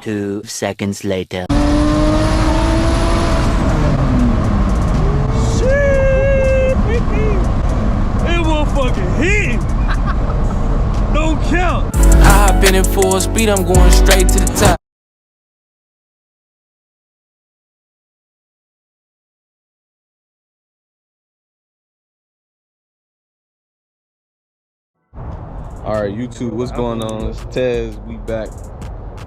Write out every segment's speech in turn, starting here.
2 seconds later. It motherfucking hit. Don't count. I hop in full speed, I'm going straight to the top. Alright, YouTube, what's going on? It's Tez. We back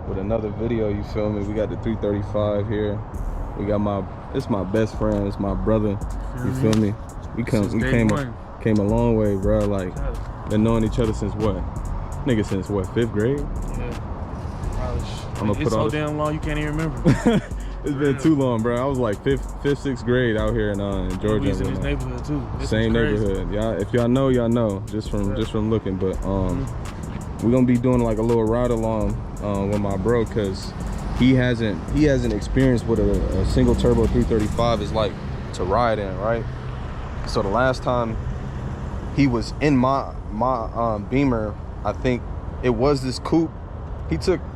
with another video, you feel me? We got the 335 here. We got it's my best friend, it's my brother, you feel me? We came a long way, bro. Like, been knowing each other since what? Nigga, since what, 5th grade? Yeah. I'm gonna it's put so all damn long you can't even remember. It's been too long, bro. I was like 5th, 6th grade out here in Georgia. We in this neighborhood too. Same neighborhood. Y'all, if y'all know, y'all know. Just from looking. But we're gonna be doing like a little ride along with my bro, cause he hasn't experienced what a single turbo 335 is like to ride in, right? So the last time he was in my Beamer, I think it was this coupe.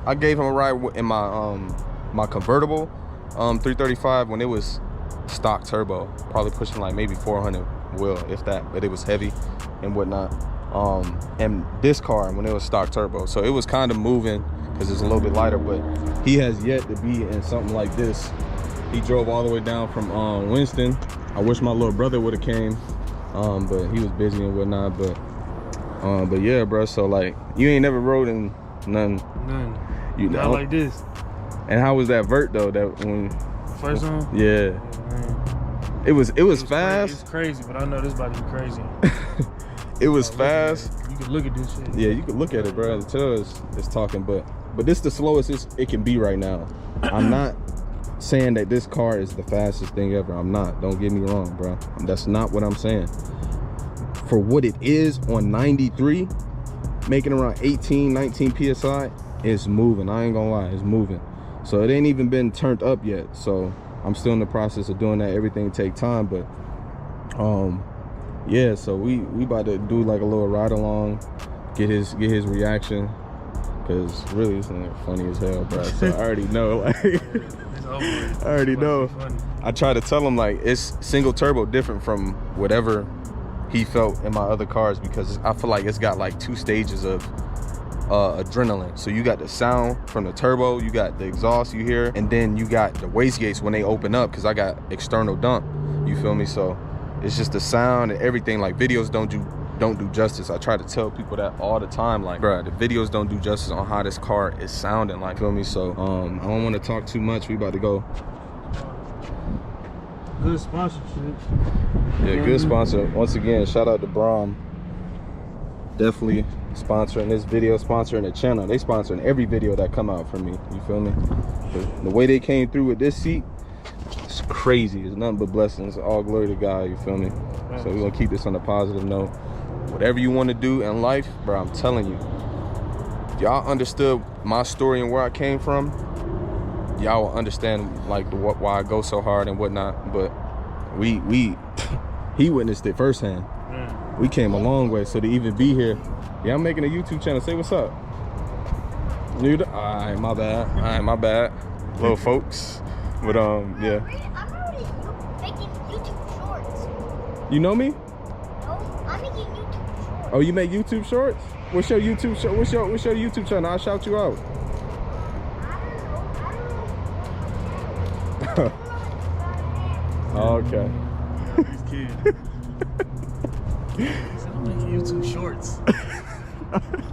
I gave him a ride in my convertible 335 when it was stock turbo, probably pushing like maybe 400 wheel, if that, but it was heavy and whatnot. And this car when it was stock turbo, so it was kind of moving because it's a little bit lighter. But he has yet to be in something like this. He drove all the way down from Winston. I wish my little brother would have came, but he was busy and whatnot. But yeah, bro, so like, you ain't never rode in none you not know like this. And how was that vert though? That when first one? Yeah. Man. It was fast. It's crazy, but I know this about to be crazy. It was fast. You can look at this shit. Yeah, you can look at it, bro. The tell it's talking, but this is the slowest it can be right now. I'm not saying that this car is the fastest thing ever. I'm not. Don't get me wrong, bro. That's not what I'm saying. For what it is on 93, making around 18, 19 psi, it's moving. I ain't gonna lie, it's moving. So it ain't even been turned up yet. So I'm still in the process of doing that. Everything take time, but yeah. So we about to do like a little ride along, get his reaction, cause really it's funny as hell, bro. So I already know, like, I already know. I try to tell him like it's single turbo different from whatever he felt in my other cars, because I feel like it's got like 2 stages of adrenaline. So you got the sound from the turbo, you got the exhaust you hear, and then you got the wastegates when they open up, because I got external dump, you feel me? So it's just the sound and everything. Like, videos don't do justice. I try to tell people that all the time, like, bro, the videos don't do justice on how this car is sounding, like, feel me? So I don't want to talk too much. We about to go. Good sponsorship. Yeah, good sponsor. Once again, shout out to Brom. Definitely sponsoring this video, sponsoring the channel. They sponsoring every video that come out from me, you feel me? The way they came through with this seat, it's crazy. It's nothing but blessings. All glory to God, you feel me? So we're gonna keep this on a positive note. Whatever you want to do in life, bro, I'm telling you, if y'all understood my story and where I came from, y'all will understand like why I go so hard and whatnot. But he witnessed it firsthand. We came a long way, so to even be here. Yeah, I'm making a YouTube channel. Say what's up. Alright, my bad. Alright, my bad. Little folks. But yeah. I'm already making YouTube shorts. You know me? No, I'm making YouTube shorts. Oh, you make YouTube shorts? What's your YouTube show? What's your YouTube channel? I'll shout you out. Okay. These kids. I'm making YouTube shorts.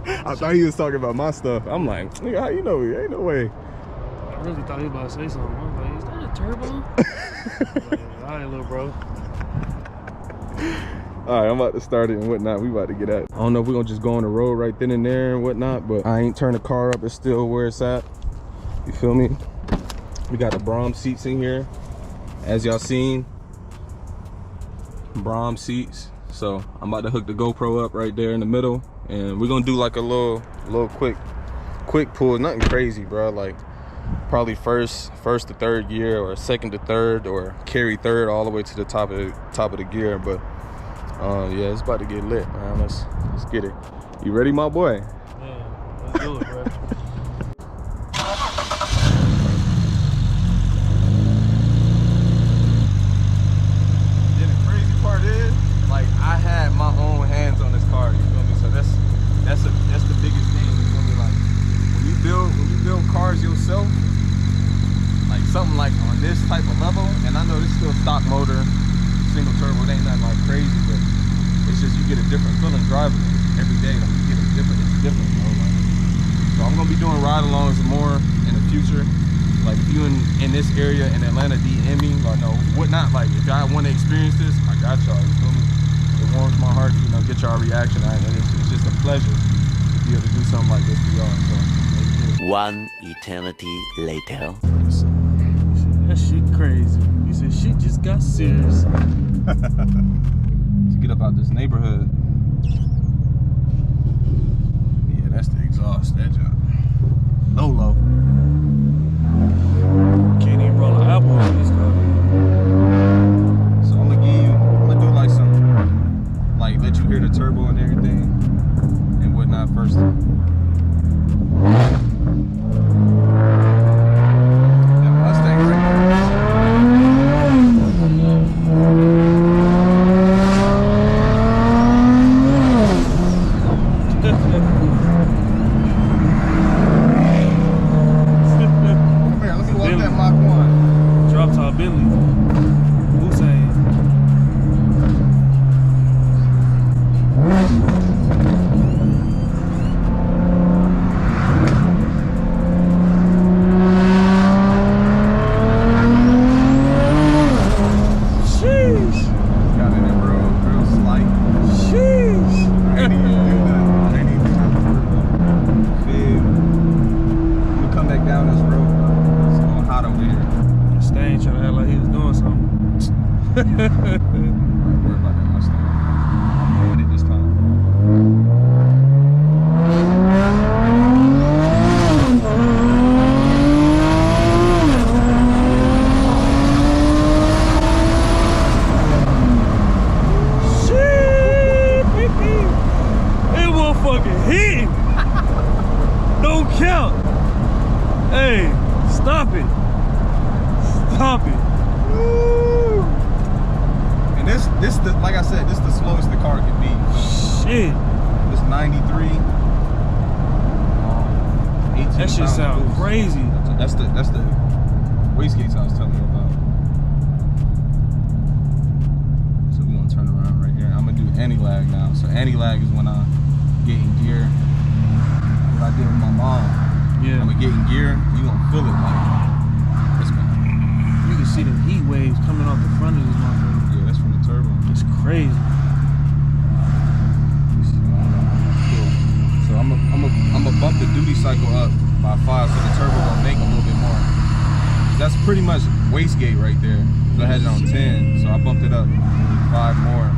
I thought he was talking about my stuff. I'm like, nigga, how you know me? Ain't no way. I really thought he was about to say something. I was like, is that a turbo? Like, all right, little bro. All right, I'm about to start it and whatnot. We about to get at it. I don't know if we're gonna just go on the road right then and there and whatnot, but I ain't turned the car up. It's still where it's at. You feel me? We got the Brom seats in here, as y'all seen. Brom seats. So I'm about to hook the GoPro up right there in the middle, and we're gonna do like a little quick pull. Nothing crazy, bro. Like probably first to third gear, or second to third, or carry third all the way to the top of the gear. But yeah, it's about to get lit, man. Let's get it. You ready, my boy? Yeah, let's do it, bro. type of level, and I know it's still stock motor, single turbo, it ain't nothing like crazy, but it's just you get a different feeling driving it every day. Like you get a different, it's different, you know, like. So I'm gonna be doing ride-alongs more in the future. Like if you in this area in Atlanta, DM me, like no, whatnot. Like if y'all want to experience this, I got y'all. You feel me? It warms my heart, you know, get y'all reaction. It's just a pleasure to be able to do something like this for y'all. So, One eternity later. That shit crazy. You said shit just got serious. To get up out this neighborhood. Yeah, that's the exhaust. That job. Low. Can't even roll an apple in this car. So I'm gonna do like some, like let you hear the turbo and everything and whatnot first. That Mustang right Here, let me walk that Mach 1. Drop top Bentley. Hussein. Sheesh. Got it in real slight. Sheesh. Ain't even trying to fib. I'm gonna come back down this road, bro. It's going hot over here. Stain trying to act like he was doing something. Don't worry about that Mustang. I'm doing it this time. Shit! It motherfucking hitting. Don't count. Hey, stop it. Stop it. Woo. And this the, like I said, this the slowest the car can be. Shit. This 93. 18 That shit pounds sound boost. crazy. That's the wastegates I was telling you about. So we're gonna turn around right here. I'm gonna do anti-lag now. So anti-lag is when I get in gear. What I did with my mom. Yeah. I'm gonna get in gear. You gonna feel it like it's gonna. You can see the heat waves coming off the front of this motherfucker. Yeah, that's from the turbo. It's crazy. So I'm gonna bump the duty cycle up by 5, so the turbo gonna make a little bit more. That's pretty much wastegate right there. I had it on 10, so I bumped it up 5 more.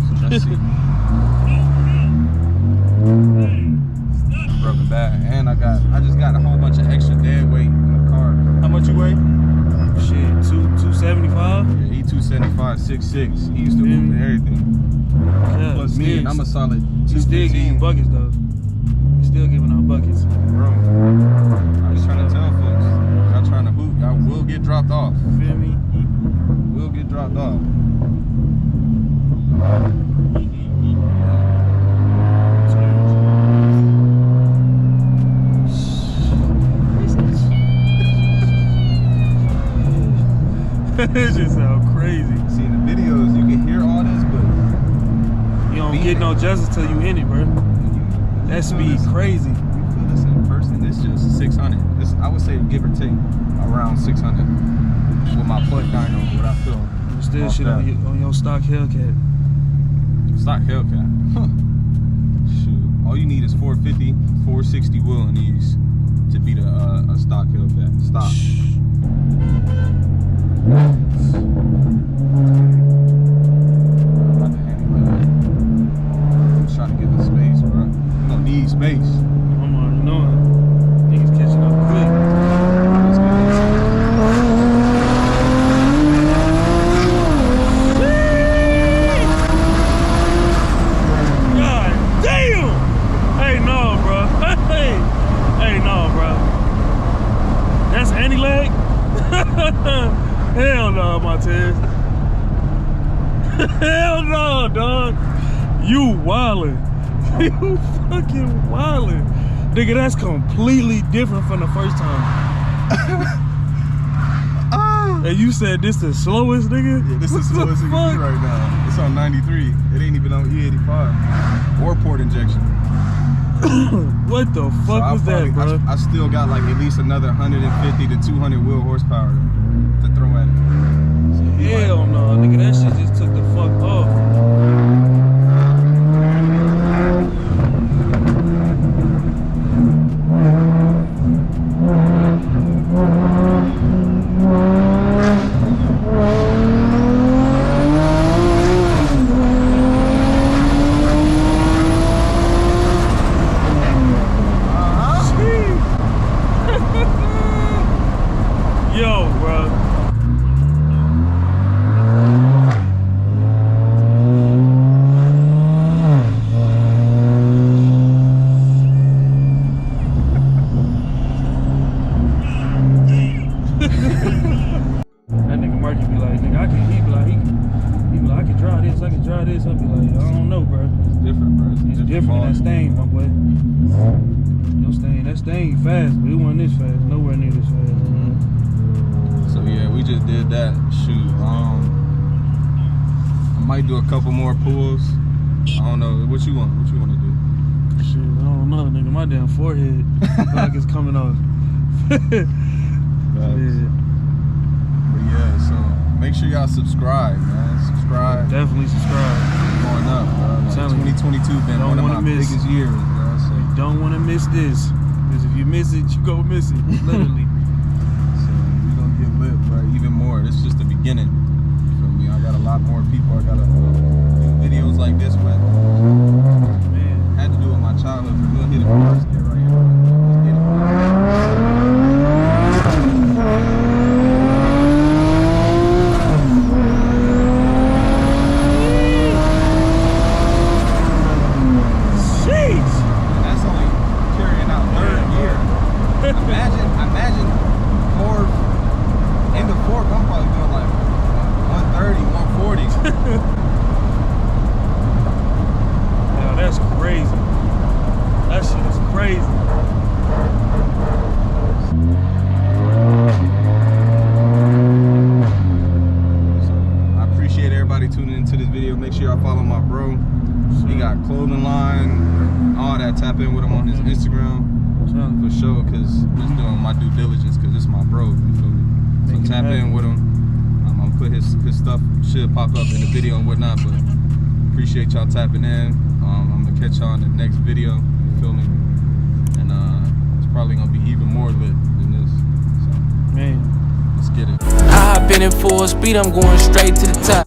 So let's see. Broken back, and I just got a whole bunch of extra dead weight in the car. How much you weigh? Shit, 275? Yeah, he 275, 6'6". He used to move and everything. Yeah, Plus me, and I'm a solid You still giving 215. buckets though. You still giving out buckets. Bro, I was trying to tell folks, y'all trying to hoop, y'all will get dropped off. Feel me? Will get dropped off. It just sound crazy. See, in the videos, you can hear all this, but You don't get no justice till you in it, bro. when That you feel speed this- crazy. You feel this in person, it's just 600. This, I would say, give or take, around 600. With my plug dyno, what I feel. You still Off shit that. on your stock Hellcat. Stock Hellcat. Huh. Shoot. All you need is 450, 460 wheel in these to beat a stock Hellcat. Stock. About to hand it back. I'm trying to get the space, bro. You don't need space. I'm already knowing. Niggas catching up quick. Let's get this. God damn! Hey, no, bro. Hey, no, bro. That's anti-lag? Hell no, Montez. Hell no, dog. You wildin'. You fucking wildin'. Nigga, that's completely different from the first time. And you said this the slowest, nigga? Yeah, this is the slowest it can be right now. It's on 93. It ain't even on E85 or port injection. What the fuck So was that, bro? I still got like at least another 150 to 200 wheel horsepower to throw at it. So Hell no, nigga. That shit just took the fuck off. Yo, bro. That nigga Marky be like, nigga, I can. He be like, I can drive this. I can drive this. I be like, I don't know, bro. It's different, bro. It's different than that stain, my boy. Your stain, that stain fast, but it wasn't this fast. Nowhere near this fast. So yeah, we just did that. Shoot, I might do a couple more pulls. I don't know what you want. What you want to do? Shit, I don't know, nigga. My damn forehead feel like it's coming off. But yeah, so make sure y'all subscribe, man. Subscribe. Definitely subscribe. Going up, bro. Like telling you. 2022 been Don't one of wanna my miss. biggest years, bro. So, Don't want to miss this, because if you miss it, you go miss it. Literally. so we gonna get lit, bro. Even more. This is just the beginning. You feel me? I got a lot more people I gotta do videos like this with. Man. Had to do it in my childhood. We'll hit it first. Get right here. Let's get it. Sheesh. And that's only carrying out third gear. Imagine fourth, end of fourth, I'm probably doing like 130, 140. Yo, that's crazy. That shit is crazy. So I appreciate everybody tuning into this video. Make sure y'all follow my bro. He got clothing line, all that. Tap in with him on his Instagram for sure, because I'm just doing my due diligence, because it's my bro. You feel me? So Make it tap in happen. with him. I'm gonna put his stuff should pop up in the video and whatnot, but appreciate y'all tapping in. I'm gonna catch y'all in the next video. You feel me? And it's probably gonna be even more lit than this. So Man. let's get it. I hop in full speed, I'm going straight to the top.